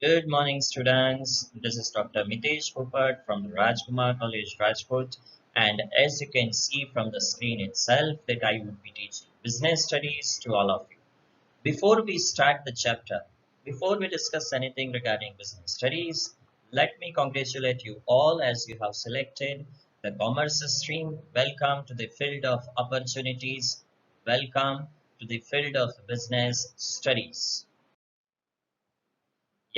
Good morning, students. This is Dr. Mitesh Popat from the Rajkumar College, Rajkot. And as you can see from the screen itself, that I would be teaching business studies to all of you. Before we start the chapter, before we discuss anything regarding business studies, let me congratulate you all as you have selected the commerce stream. Welcome to the field of opportunities. Welcome to the field of business studies.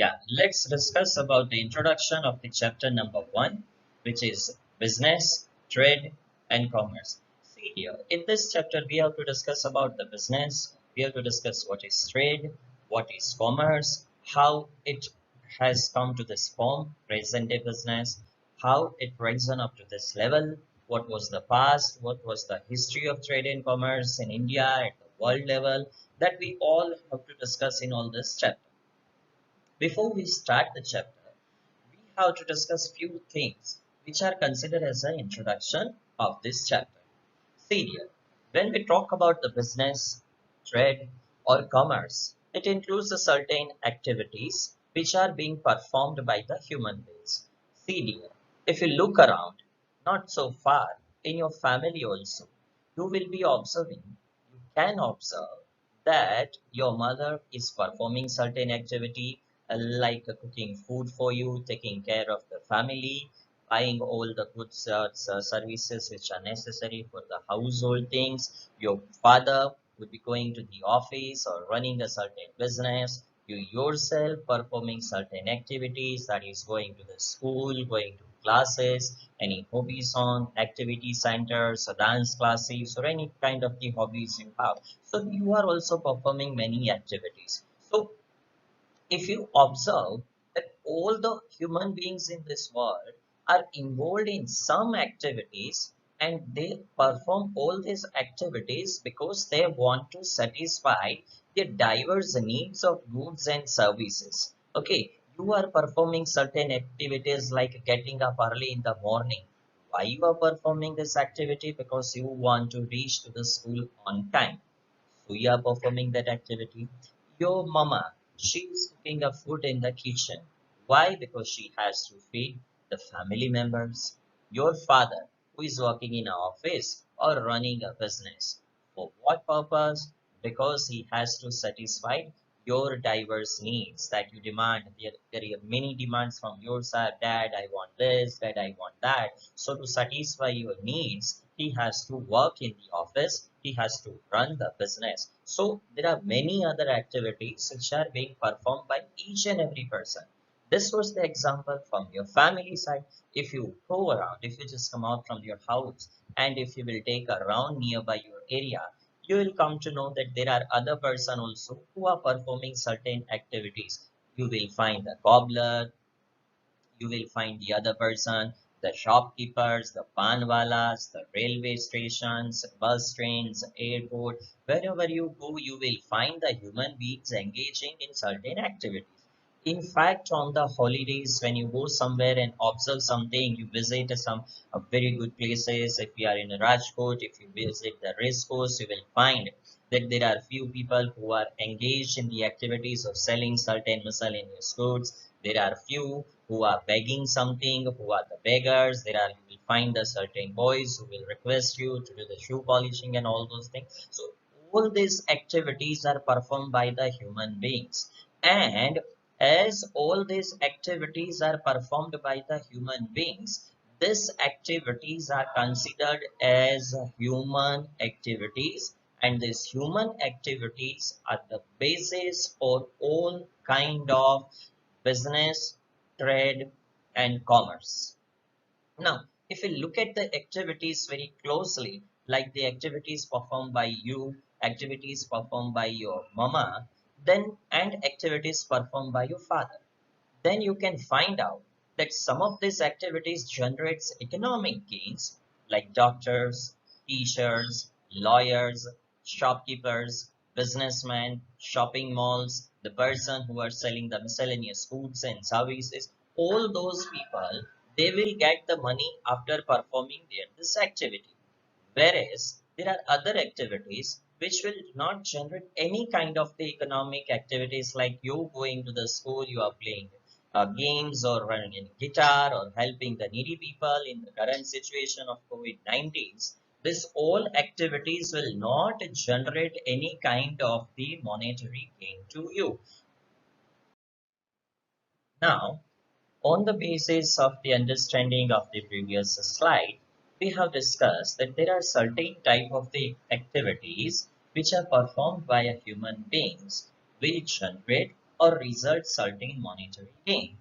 Yeah, let's discuss about the introduction of the chapter number 1, which is business, trade, and commerce. See here, in this chapter, we have to discuss about the business, we have to discuss what is trade, what is commerce, how it has come to this form, present day business, how it risen up to this level, what was the past, what was the history of trade and commerce in India at the world level, that we all have to discuss in all this chapter. Before we start the chapter, we have to discuss few things which are considered as an introduction of this chapter. See here, when we talk about the business, trade, or commerce, it includes a certain activities which are being performed by the human beings. See here, if you look around, not so far, in your family also, you will be observing, you can observe that your mother is performing certain activity like cooking food for you, taking care of the family, buying all the goods services which are necessary for the household things. Your father would be going to the office or running a certain business. You yourself performing certain activities, that is going to the school, going to classes, any hobbies on activity centers or dance classes or any kind of the hobbies you have. So you are also performing many activities. So if you observe that all the human beings in this world are involved in some activities and they perform all these activities because they want to satisfy the diverse needs of goods and services. Okay, you are performing certain activities like getting up early in the morning. Why you are performing this activity? Because you want to reach to the school on time. So you are performing that activity. Your mama, she is cooking a food in the kitchen. Why? Because she has to feed the family members. Your father, who is working in an office or running a business. For what purpose? Because he has to satisfy your diverse needs that you demand. There are many demands from your side. Dad, I want this. Dad, I want that. So to satisfy your needs, he has to work in the office. He has to run the business. So there are many other activities which are being performed by each and every person. This was the example from your family side. If you go around, if you just come out from your house and if you will take a round nearby your area, you will come to know that there are other person also who are performing certain activities. You will find the cobbler, you will find the other person, the shopkeepers, the panwalas, the railway stations, bus trains, airport. Wherever you go, you will find the human beings engaging in certain activities. In fact, on the holidays, when you go somewhere and observe something, you visit some very good places. If you are in Rajkot, if you visit the race course, you will find that there are few people who are engaged in the activities of selling certain miscellaneous goods. There are few who are begging something, who are the beggars. There are, you will find the certain boys who will request you to do the shoe polishing and all those things. So all these activities are performed by the human beings. And as all these activities are performed by the human beings, these activities are considered as human activities, and these human activities are the basis for all kind of business, trade, and commerce. Now, if we look at the activities very closely, like the activities performed by you, activities performed by your mama, then and activities performed by your father, then you can find out that some of these activities generates economic gains like doctors, teachers, lawyers, shopkeepers, businessmen, shopping malls, the person who are selling the miscellaneous goods and services, all those people, they will get the money after performing their this activity. Whereas there are other activities which will not generate any kind of the economic activities like you going to the school, you are playing games or running in guitar or helping the needy people in the current situation of COVID-19, this all activities will not generate any kind of the monetary gain to you. Now, on the basis of the understanding of the previous slide, we have discussed that there are certain type of the activities which are performed by a human beings which generate or result certain monetary gain.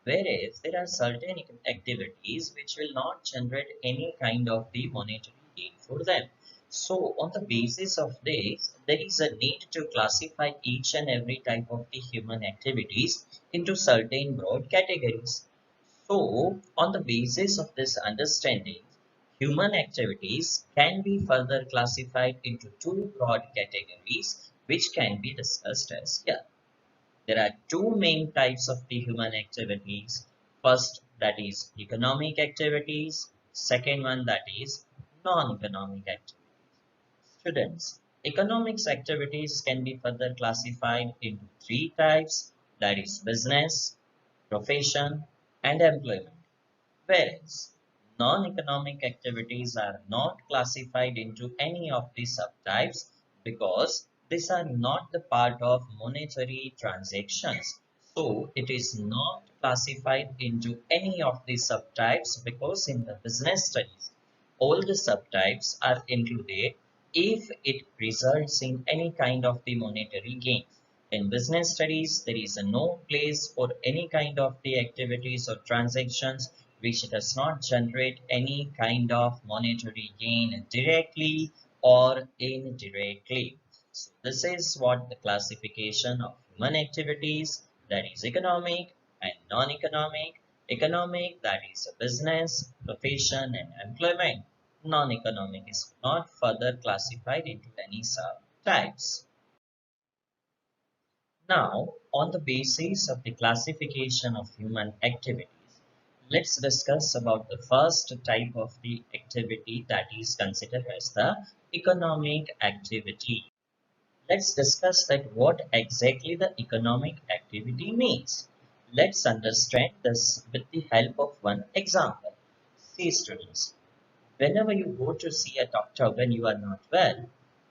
Whereas there are certain activities which will not generate any kind of the monetary gain for them. So on the basis of this, there is a need to classify each and every type of the human activities into certain broad categories. So, on the basis of this understanding, human activities can be further classified into two broad categories which can be discussed as here. There are two main types of the human activities. First, that is economic activities. Second one, that is non-economic activities. Students, economics activities can be further classified into three types, that is business, profession, and employment. Whereas non-economic activities are not classified into any of these subtypes because these are not the part of monetary transactions. So it is not classified into any of these subtypes because in the business studies, all the subtypes are included if it results in any kind of the monetary gain. In business studies, there is no place for any kind of the activities or transactions which does not generate any kind of monetary gain directly or indirectly. So this is what the classification of human activities, that is economic and non-economic. Economic, that is a business, profession and employment. Non-economic is not further classified into any subtypes. Now, on the basis of the classification of human activities, let's discuss about the first type of the activity that is considered as the economic activity. Let's discuss that what exactly the economic activity means. Let's understand this with the help of one example. See students, whenever you go to see a doctor when you are not well,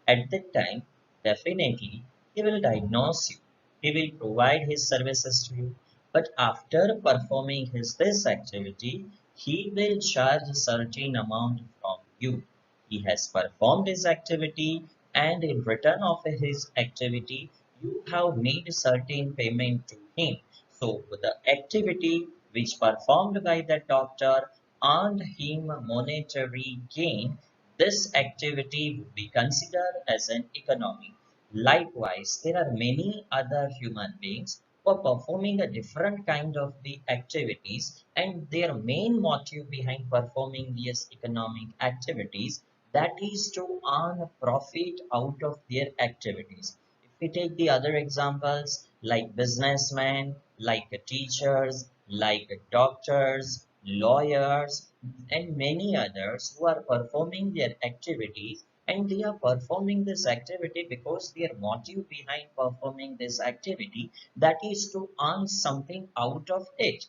at that time, definitely he will diagnose you. He will provide his services to you. But after performing his this activity, he will charge a certain amount from you. He has performed his activity, and in return of his activity, you have made a certain payment to him. So the activity which performed by the doctor earned him monetary gain. This activity would be considered as an economy. Likewise, there are many other human beings who are performing a different kind of the activities, and their main motive behind performing these economic activities, that is to earn a profit out of their activities. If we take the other examples like businessmen, like teachers, like doctors, lawyers, and many others who are performing their activities, and they are performing this activity because their motive behind performing this activity, that is to earn something out of it.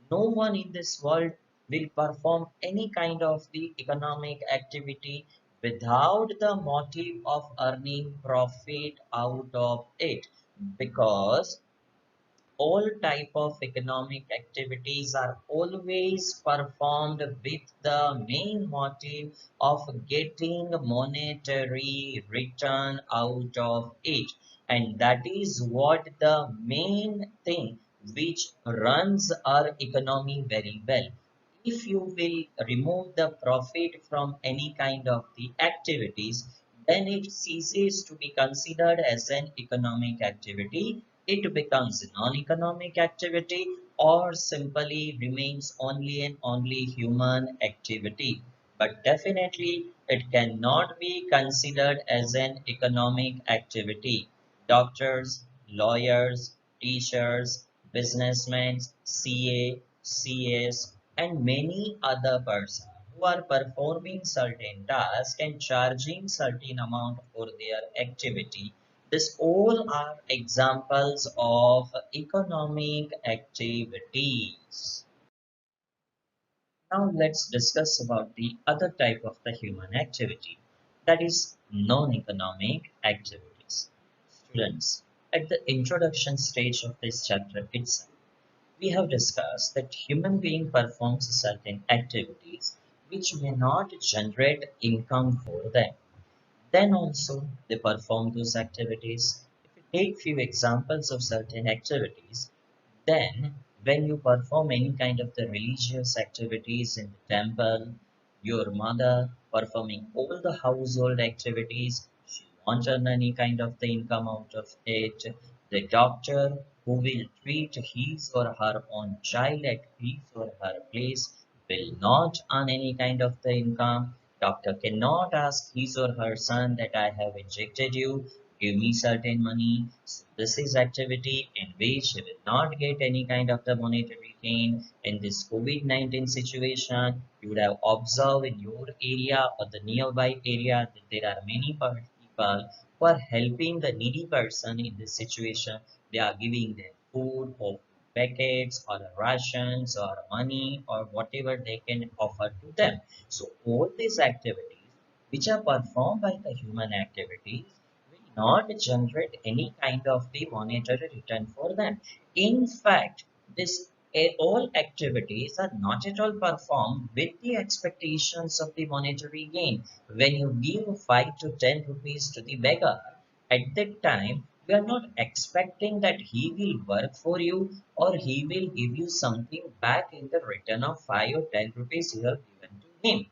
No one in this world will perform any kind of the economic activity without the motive of earning profit out of it, because all type of economic activities are always performed with the main motive of getting monetary return out of it, and that is what the main thing which runs our economy very well. If you will remove the profit from any kind of the activities, then it ceases to be considered as an economic activity. It becomes a non-economic activity or simply remains only and only human activity. But definitely it cannot be considered as an economic activity. Doctors, lawyers, teachers, businessmen, CA, CS, and many other persons who are performing certain tasks and charging certain amount for their activity, This all are examples of economic activities. Now let's discuss about the other type of the human activity, that is non-economic activities. Students, at the introduction stage of this chapter itself, we have discussed that human being performs certain activities which may not generate income for them. Then also they perform those activities. If we take few examples of certain activities, then, when you perform any kind of the religious activities in the temple, your mother performing all the household activities, she won't earn any kind of the income out of it. The doctor who will treat his or her own child at his or her place will not earn any kind of the income. Doctor cannot ask his or her son that I have injected you, give me certain money. So this is activity in which you will not get any kind of the monetary gain. In this COVID-19 situation, you would have observed in your area or the nearby area that there are many people who are helping the needy person in this situation. They are giving them food or packets or rations or money or whatever they can offer to them. So all these activities which are performed by the human activities will not generate any kind of the monetary return for them. In fact, this all activities are not at all performed with the expectations of the monetary gain. When you give 5 to 10 rupees to the beggar, at that time you are not expecting that he will work for you or he will give you something back in the return of 5 or 10 rupees you have given to him.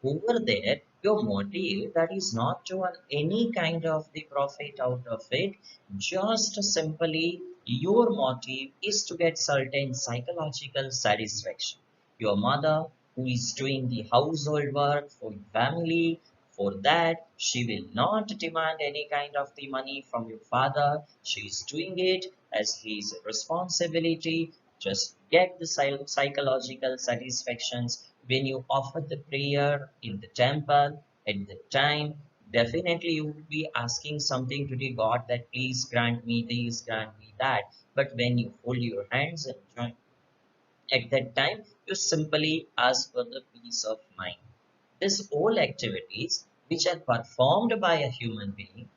Over there, your motive that is not to earn any kind of the profit out of it, just simply your motive is to get certain psychological satisfaction. Your mother, who is doing the household work for your family, for that she will not demand any kind of the money from your father. She is doing it as his responsibility. Just get the psychological satisfactions when you offer the prayer in the temple at the time. Definitely you would be asking something to the God that please grant me this, grant me that. But when you fold your hands and join at that time, you simply ask for the peace of mind. These all activities which are performed by a human being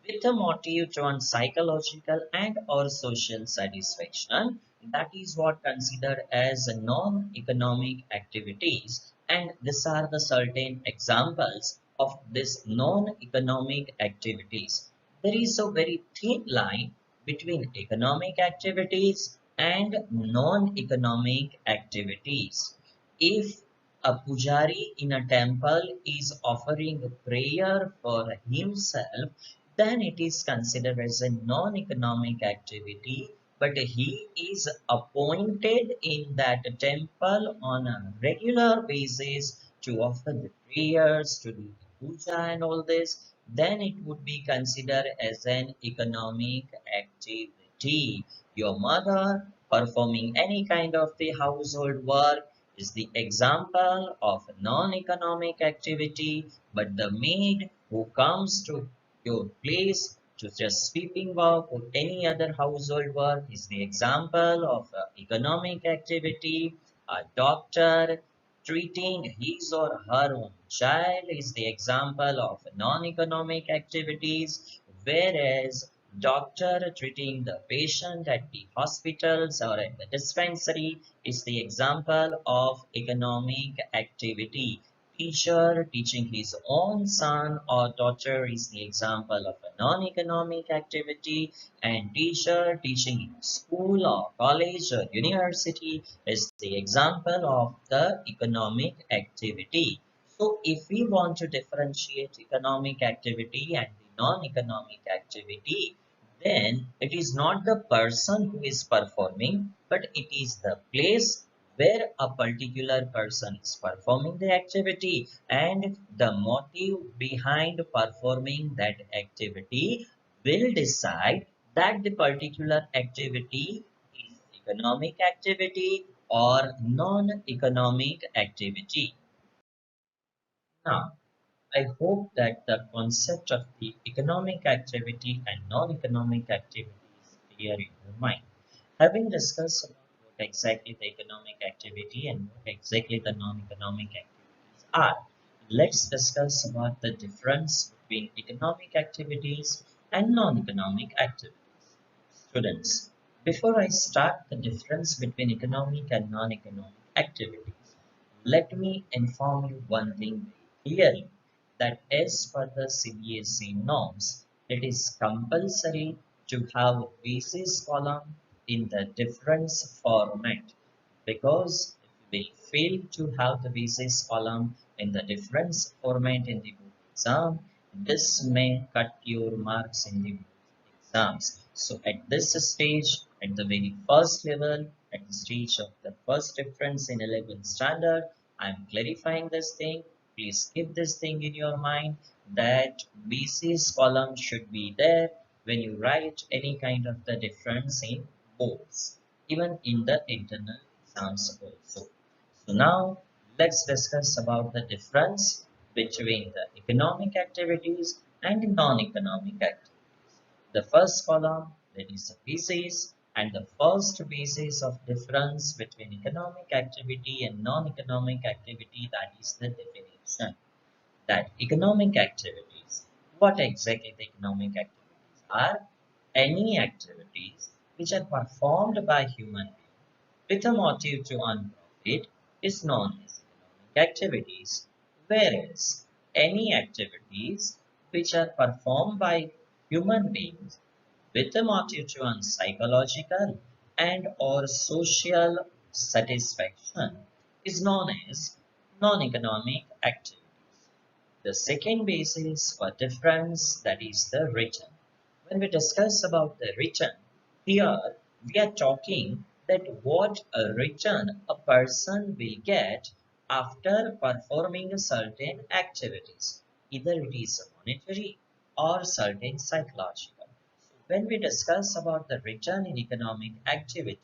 with a motive to earn psychological and or social satisfaction, that is what considered as non-economic activities, and these are the certain examples of this non-economic activities. There is a very thin line between economic activities and non-economic activities. If a pujari in a temple is offering a prayer for himself, then it is considered as a non-economic activity, but he is appointed in that temple on a regular basis to offer the prayers, to do the puja and all this, then it would be considered as an economic activity. Your mother performing any kind of the household work is the example of non-economic activity, but the maid who comes to your place to just sweeping work or any other household work is the example of economic activity. A doctor treating his or her own child is the example of non-economic activities, whereas doctor treating the patient at the hospitals or at the dispensary is the example of economic activity. Teacher teaching his own son or daughter is the example of a non-economic activity, and teacher teaching in school or college or university is the example of the economic activity. So if we want to differentiate economic activity and the non-economic activity, then it is not the person who is performing, but it is the place where a particular person is performing the activity and the motive behind performing that activity will decide that the particular activity is economic activity or non-economic activity. Now, I hope that the concept of the economic activity and non-economic activity is clear in your mind. Having discussed about what exactly the economic activity and what exactly the non-economic activities are, let's discuss about the difference between economic activities and non-economic activities. Students, before I start the difference between economic and non-economic activities, let me inform you one thing very clearly that as per the CBSE norms, it is compulsory to have basis column in the difference format because if we fail to have the basis column in the difference format in the board exam, this may cut your marks in the exams. So at this stage, at the very first level, at the stage of the first difference in 11th standard, I'm clarifying this thing. Please keep this thing in your mind that basis column should be there when you write any kind of the difference in boards, even in the internal exams also. So now let's discuss about the difference between the economic activities and non-economic activities. The first column, that is the basis, and the first basis of difference between economic activity and non-economic activity, that is the definition. That economic activities, what exactly the economic activities are? Any activities which are performed by human beings with a motive to earn profit is known as economic activities, whereas any activities which are performed by human beings with a motive to earn psychological and or social satisfaction is known as non-economic activities. The second basis for difference, that is the return. When we discuss about the return, here we are talking that what a return a person will get after performing certain activities. Either it is monetary or certain psychological. When we discuss about the return in economic activity,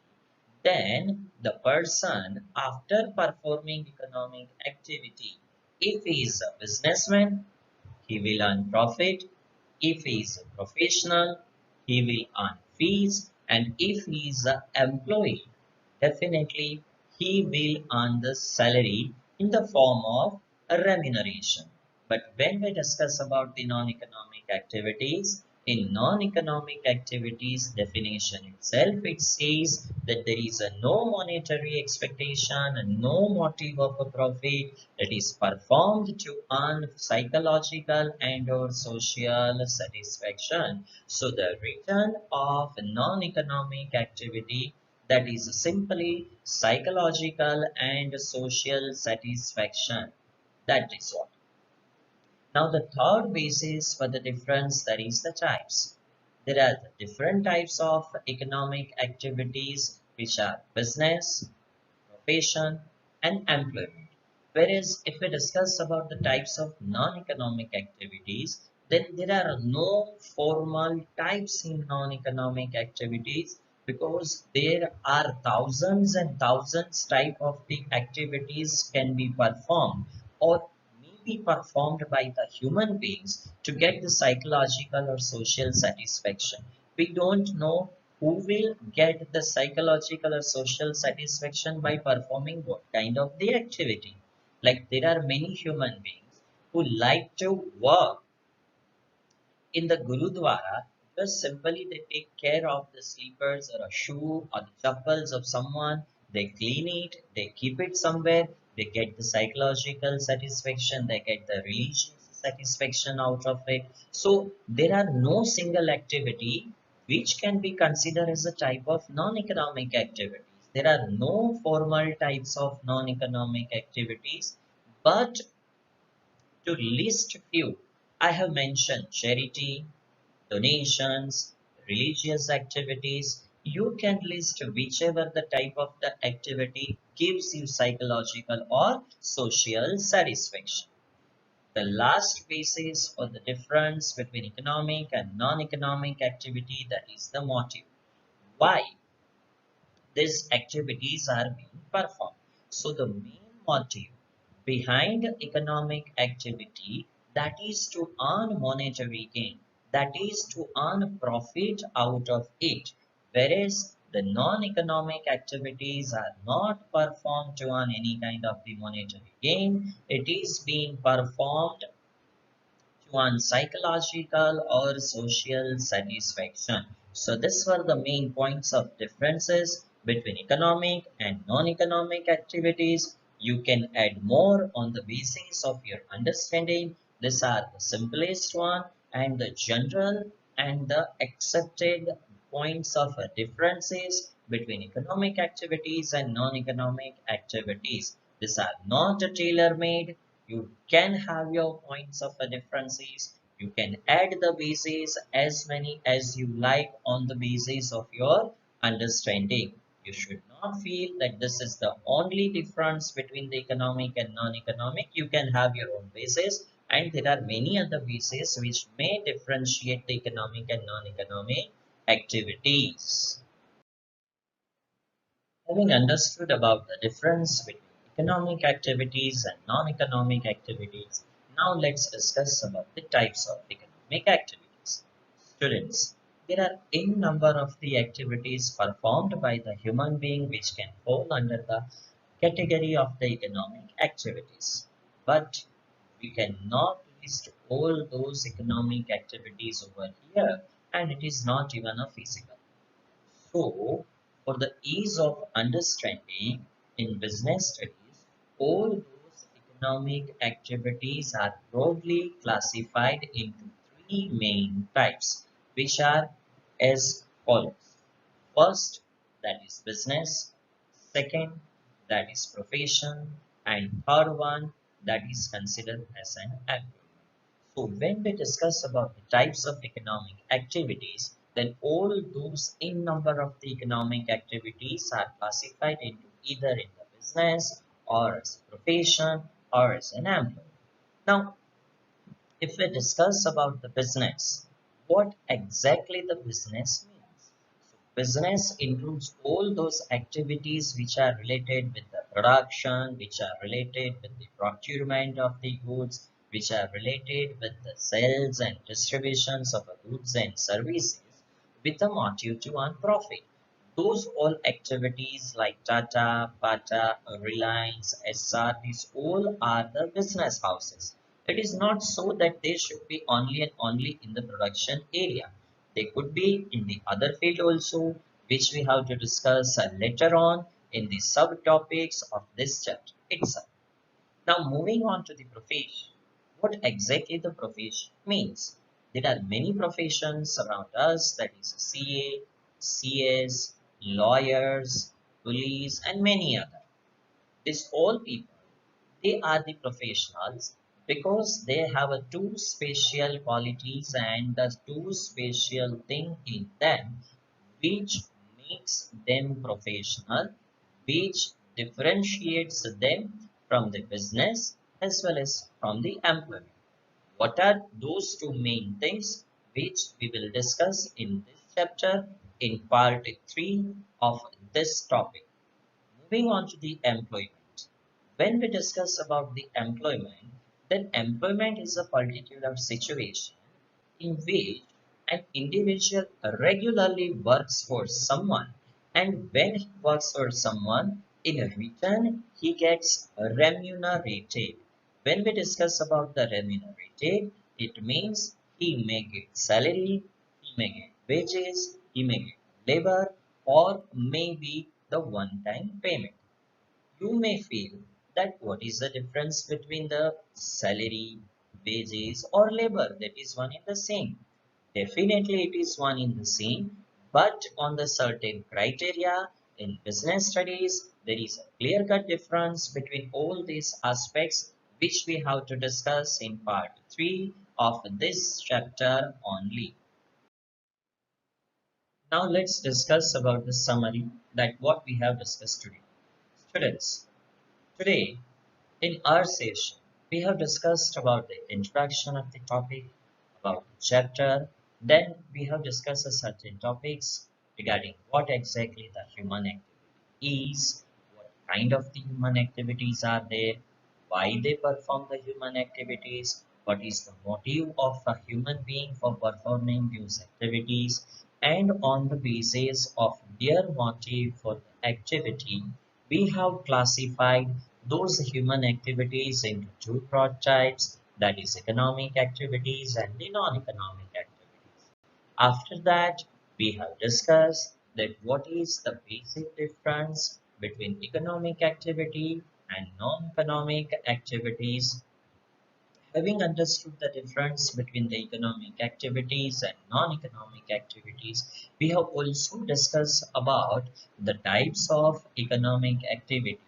then the person after performing economic activity, if he is a businessman, he will earn profit. If he is a professional, he will earn fees. And if he is an employee, definitely he will earn the salary in the form of a remuneration. But when we discuss about the non-economic activities, in non-economic activities definition itself, it says that there is a no monetary expectation and no motive of a profit that is performed to earn psychological and or social satisfaction. So the return of non-economic activity, that is simply psychological and social satisfaction. That is what. Now the third basis for the difference, that is the types. There are the different types of economic activities which are business, profession, and employment. Whereas if we discuss about the types of non-economic activities, then there are no formal types in non-economic activities because there are thousands and thousands type of the activities can be performed or may be performed by the human beings to get the psychological or social satisfaction. We don't know who will get the psychological or social satisfaction by performing what kind of the activity. Like there are many human beings who like to work in the Gurudwara, just simply they take care of the sleepers or a shoe or the chappals of someone, they clean it, they keep it somewhere, they get the psychological satisfaction, they get the religious satisfaction out of it. So there are no single activity which can be considered as a type of non-economic activities. There are no formal types of non-economic activities, but to list few, I have mentioned charity, donations, religious activities. You can list whichever the type of the activity gives you psychological or social satisfaction. The last basis for the difference between economic and non-economic activity, that is the motive. Why these activities are being performed. So the main motive behind economic activity, that is to earn monetary gain, that is to earn profit out of it. Whereas the non-economic activities are not performed to earn any kind of the monetary gain, it is being performed to earn psychological or social satisfaction. So these were the main points of differences between economic and non-economic activities. You can add more on the basis of your understanding. These are the simplest one and the general and the accepted points of differences between economic activities and non-economic activities. These are not tailor-made. You can have your points of differences. You can add the bases as many as you like on the basis of your understanding. You should not feel that this is the only difference between the economic and non-economic. You can have your own basis, and there are many other bases which may differentiate the economic and non-economic activities. Having understood about the difference between economic activities and non-economic activities, now let's discuss about the types of economic activities. Students, there are n number of the activities performed by the human being which can fall under the category of the economic activities. But we cannot list all those economic activities over here, and it is not even a feasible. So, for the ease of understanding in business studies, all those economic activities are broadly classified into three main types, which are as follows. First, that is business. Second, that is profession. And third one, that is considered as an employment. So when we discuss about the types of economic activities, then all those in number of the economic activities are classified into either in the business or as a profession or as an employment. Now, if we discuss about the business, what exactly the business means? So business includes all those activities which are related with the production, which are related with the procurement of the goods, which are related with the sales and distributions of the goods and services with a motive to earn profit. Those all activities like Tata, Bata, Reliance, SR, these all are the business houses. It is not so that they should be only and only in the production area. They could be in the other field also, which we have to discuss later on in the subtopics of this chapter itself. Now moving on to the profession. What exactly the profession means? There are many professions around us, that is CA, CS, lawyers, police and many others. These all people, they are the professionals because they have a two special qualities and the two special thing in them which makes them professional, which differentiates them from the business as well as from the employment. What are those two main things which we will discuss in this chapter in part 3 of this topic? Moving on to the employment. When we discuss about the employment, then employment is a particular situation in which an individual regularly works for someone, and when he works for someone, in return he gets remunerated. When we discuss about the remunerated, it means he may get salary, he may get wages, he may get labor, or maybe the one-time payment. You may feel that what is the difference between the salary, wages or labor? That is one in the same. Definitely it is one in the same, but on the certain criteria in business studies, there is a clear-cut difference between all these aspects which we have to discuss in part 3 of this chapter only. Now let's discuss about the summary that what we have discussed today. Students, today in our session, we have discussed about the introduction of the topic, about the chapter, then we have discussed certain topics regarding what exactly the human activity is, what kind of the human activities are there, why they perform the human activities, what is the motive of a human being for performing these activities, and on the basis of their motive for the activity, we have classified those human activities into two broad types, that is economic activities and the non-economic activities. After that, we have discussed that what is the basic difference between economic activity and non-economic activities. Having understood the difference between the economic activities and non-economic activities, we have also discussed about the types of economic activities.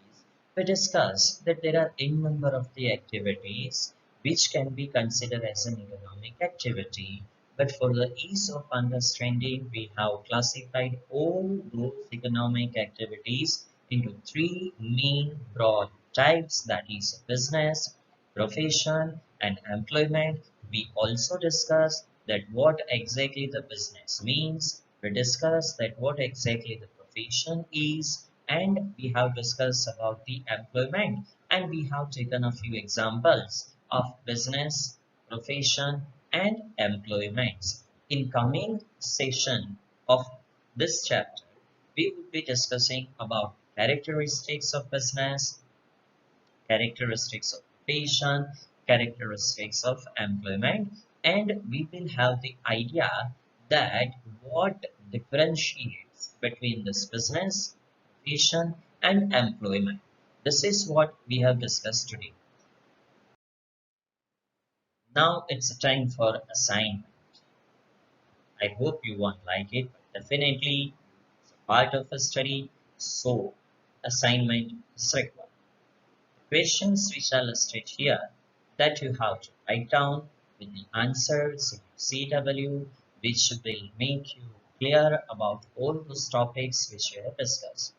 We discussed that there are n number of the activities which can be considered as an economic activity. But for the ease of understanding, we have classified all those economic activities into three main broad types, that is business, profession and employment. We also discuss that what exactly the business means. We discuss that what exactly the profession is, and we have discussed about the employment, and we have taken a few examples of business, profession and employment. In coming session of this chapter, we will be discussing about characteristics of business, characteristics of patient, characteristics of employment, and we will have the idea that what differentiates between this business, patient, and employment. This is what we have discussed today. Now it's time for assignment. I hope you won't like it, but definitely it's a part of a study, so assignment is required. Questions which are listed here that you have to write down with the answers in CW, which will make you clear about all those topics which we have discussed.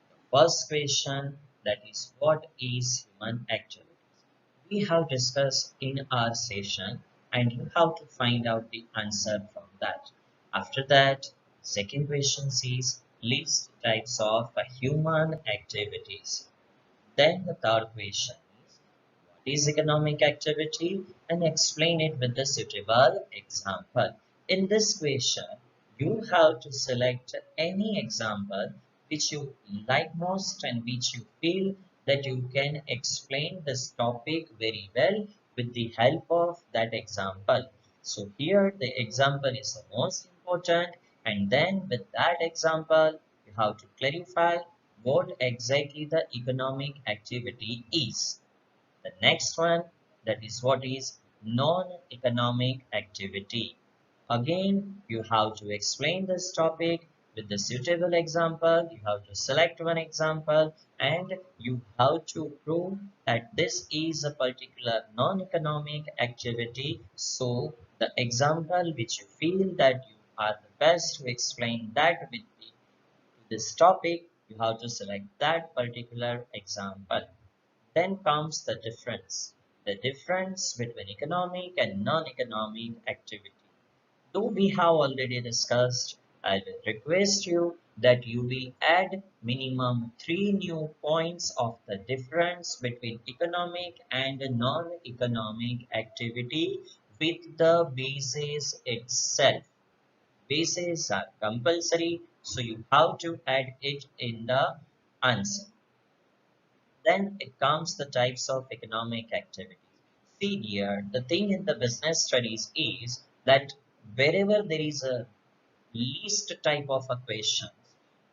The first question, that is what is human activities? We have discussed in our session and you have to find out the answer from that. After that, second question is list types of human activities. Then the third question is what is economic activity and explain it with the suitable example. In this question, you have to select any example which you like most and which you feel that you can explain this topic very well with the help of that example. So here the example is the most important, and then with that example you have to clarify what exactly the economic activity is. The next one, that is what is non-economic activity. Again, you have to explain this topic with the suitable example. You have to select one example and you have to prove that this is a particular non-economic activity. So the example which you feel that you are the best to explain that with this topic, you have to select that particular example. Then comes the difference. The difference between economic and non-economic activity. Though we have already discussed, I will request you that you will add minimum 3 new points of the difference between economic and non-economic activity with the basis itself. Bases are compulsory, so you have to add it in the answer. Then it comes the types of economic activities. See here, the thing in the business studies is that wherever there is a least type of a questions,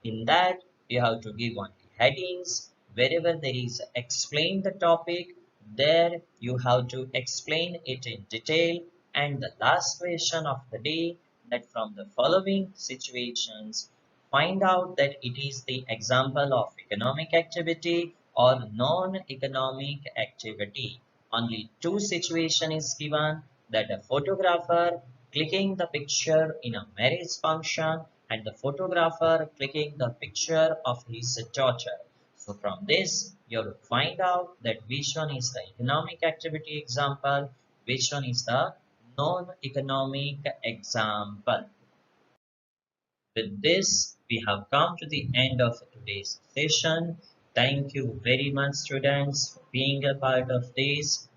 in that you have to give only headings. Wherever there is explain the topic, there you have to explain it in detail. And the last question of the day, that from the following situations find out that it is the example of economic activity or non-economic activity. Only two situation is given, that a photographer clicking the picture in a marriage function and the photographer clicking the picture of his daughter. So from this, you have to find out that which one is the economic activity example, which one is the non-economic example. With this, we have come to the end of today's session. Thank you very much, students, for being a part of this.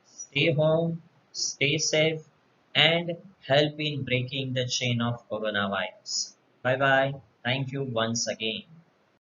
Stay home, stay safe, and help in breaking the chain of coronavirus. Bye bye. Thank you once again.